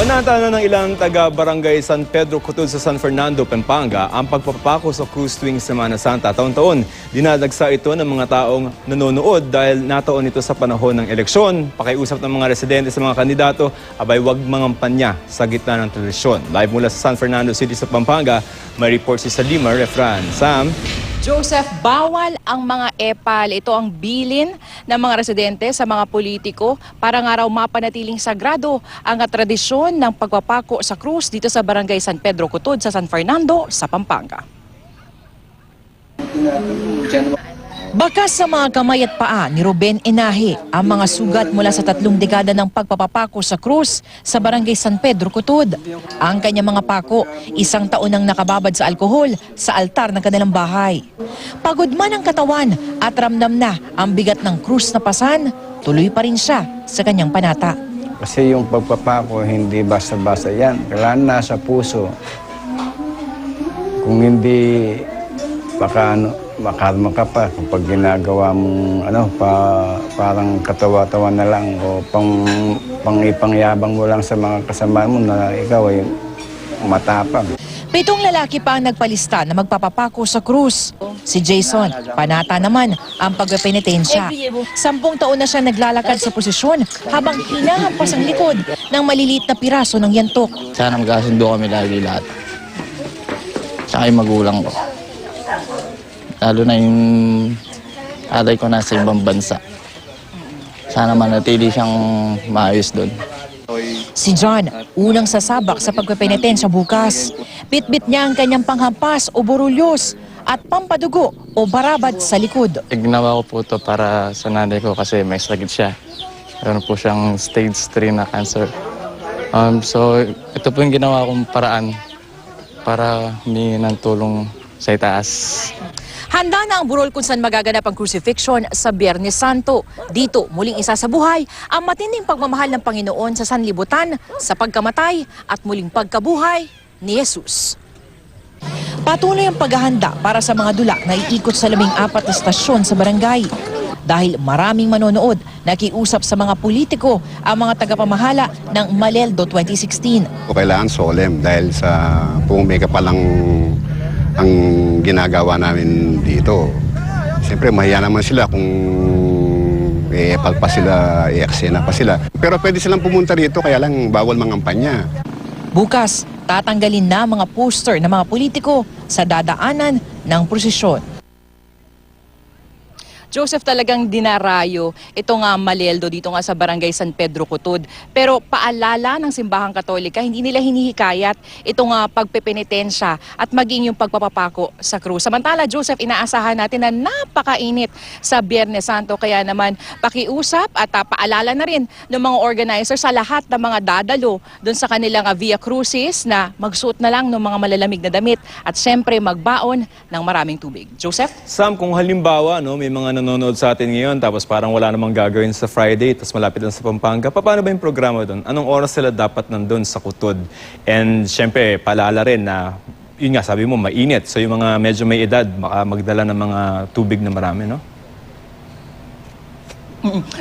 Banata na ng ilang taga-barangay San Pedro Cotod sa San Fernando, Pampanga ang pagpapako sa cruise tuwing Semana Santa. Taon-taon, dinadagsa ito ng mga taong nanonood dahil nataon ito sa panahon ng eleksyon. Pakiusap ng mga residente sa mga kandidato, abay wag mangampanya sa gitna ng tradisyon. Live mula sa San Fernando City sa Pampanga, may report si Salima Refran. Sam? Joseph, bawal ang mga epal. Ito ang bilin ng mga residente sa mga politiko para nga raw mapanatiling sagrado ang tradisyon ng pagpapako sa krus dito sa Barangay San Pedro Cotod sa San Fernando sa Pampanga. Bakas sa mga kamay at paa ni Ruben Inahe ang mga sugat mula sa 3 dekada ng pagpapapako sa krus sa Barangay San Pedro Cotod. Ang kanyang mga pako, 1 taon nang nakababad sa alkohol sa altar ng kanilang bahay. Pagod man ang katawan at ramdam na ang bigat ng krus na pasan, tuloy pa rin siya sa kanyang panata. Kasi yung pagpapako hindi basta-basta yan. Kailangan nasa puso. Kung hindi, baka makalma ka pa kapag ginagawa mong parang katawa-tawa na lang o pang-ipangyabang mo lang sa mga kasama mo na ikaw ay matapang. 7 lalaki pa ang nagpalista na magpapapako sa krus. Si Jason, panata naman ang pagpenitensya. 10 taon na siya naglalakad sa posisyon habang hinahampas ang likod ng maliliit na piraso ng yantok. Sana magkasundo kami lagi lahat. Tsaka yung magulang ko. Lalo na yung alay ko nasa ibang bansa. Sana manatili siyang maayos doon. Si John, unang sasabak sa pagpepenitensya bukas. Bitbit niya ang kanyang panghampas o borulyos at pampadugo o barabad sa likod. Ginawa ko po ito para sa nanay ko kasi may sakit siya. Meron po siyang stage 3 na cancer. So ito po yung ginawa kong paraan para humingi ng tulong sa itaas. Handa na ang burol kung saan magaganap ang crucifixion sa Biyernes Santo. Dito, muling isa sa buhay ang matinding pagmamahal ng Panginoon sa sanlibutan, sa pagkamatay at muling pagkabuhay ni Jesus. Patuloy ang paghahanda para sa mga dula na iikot sa 14 na stasyon sa barangay. Dahil maraming manonood, nakiusap sa mga politiko ang mga tagapamahala ng Maleldo 2016. Kailangan solemn dahil sa pumika pa lang ang ginagawa namin dito. Siyempre, mahiya naman sila kung i-epal pa sila, i-eksena pa sila. Pero pwede silang pumunta dito, kaya lang bawal mangampanya. Bukas, tatanggalin na mga poster ng mga politiko sa dadaanan ng prosesyon. Joseph, talagang dinarayo ito nga Maleldo dito nga sa Barangay San Pedro Cotod. Pero paalala ng Simbahang Katolika, hindi nila hinihikayat ito nga pagpepenitensya at maging yung pagpapapako sa krus. Samantala, Joseph, inaasahan natin na napakainit sa Biyernes Santo. Kaya naman pakiusap at paalala na rin ng mga organizer sa lahat ng mga dadalo doon sa kanilang Via Crucis na magsuot na lang ng mga malalamig na damit at siyempre magbaon ng maraming tubig. Joseph? Sam, kung halimbawa may mga nanonood sa atin ngayon tapos parang wala namang gagawin sa Friday tapos malapit lang sa Pampanga, paano ba yung programa doon? Anong oras sila dapat nandun sa Cotod? And syempre, paalala rin na, yun nga, sabi mo, mainit. So yung mga medyo may edad, baka magdala ng mga tubig na marami, no?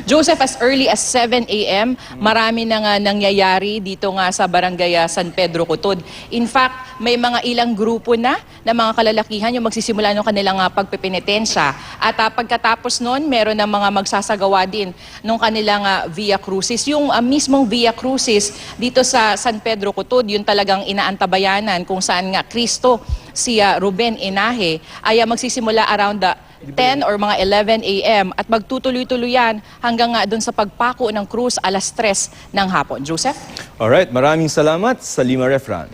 Joseph, as early as 7 a.m., marami na nga nangyayari dito nga sa Barangay San Pedro Cotod. In fact, may mga ilang grupo na mga kalalakihan yung magsisimula ng kanilang pagpepenitensya. At pagkatapos nun, meron na mga magsasagawa din ng kanilang Via Crucis. Yung mismong Via Crucis dito sa San Pedro Cotod, yun talagang inaantabayanan kung saan nga Kristo, si Ruben Inahe, ay magsisimula around 10 or mga 11 a.m. at magtutuloy-tuloy yan hanggang nga doon sa pagpako ng krus 3:00 ng hapon. Joseph? Alright, maraming salamat, Salima Refran.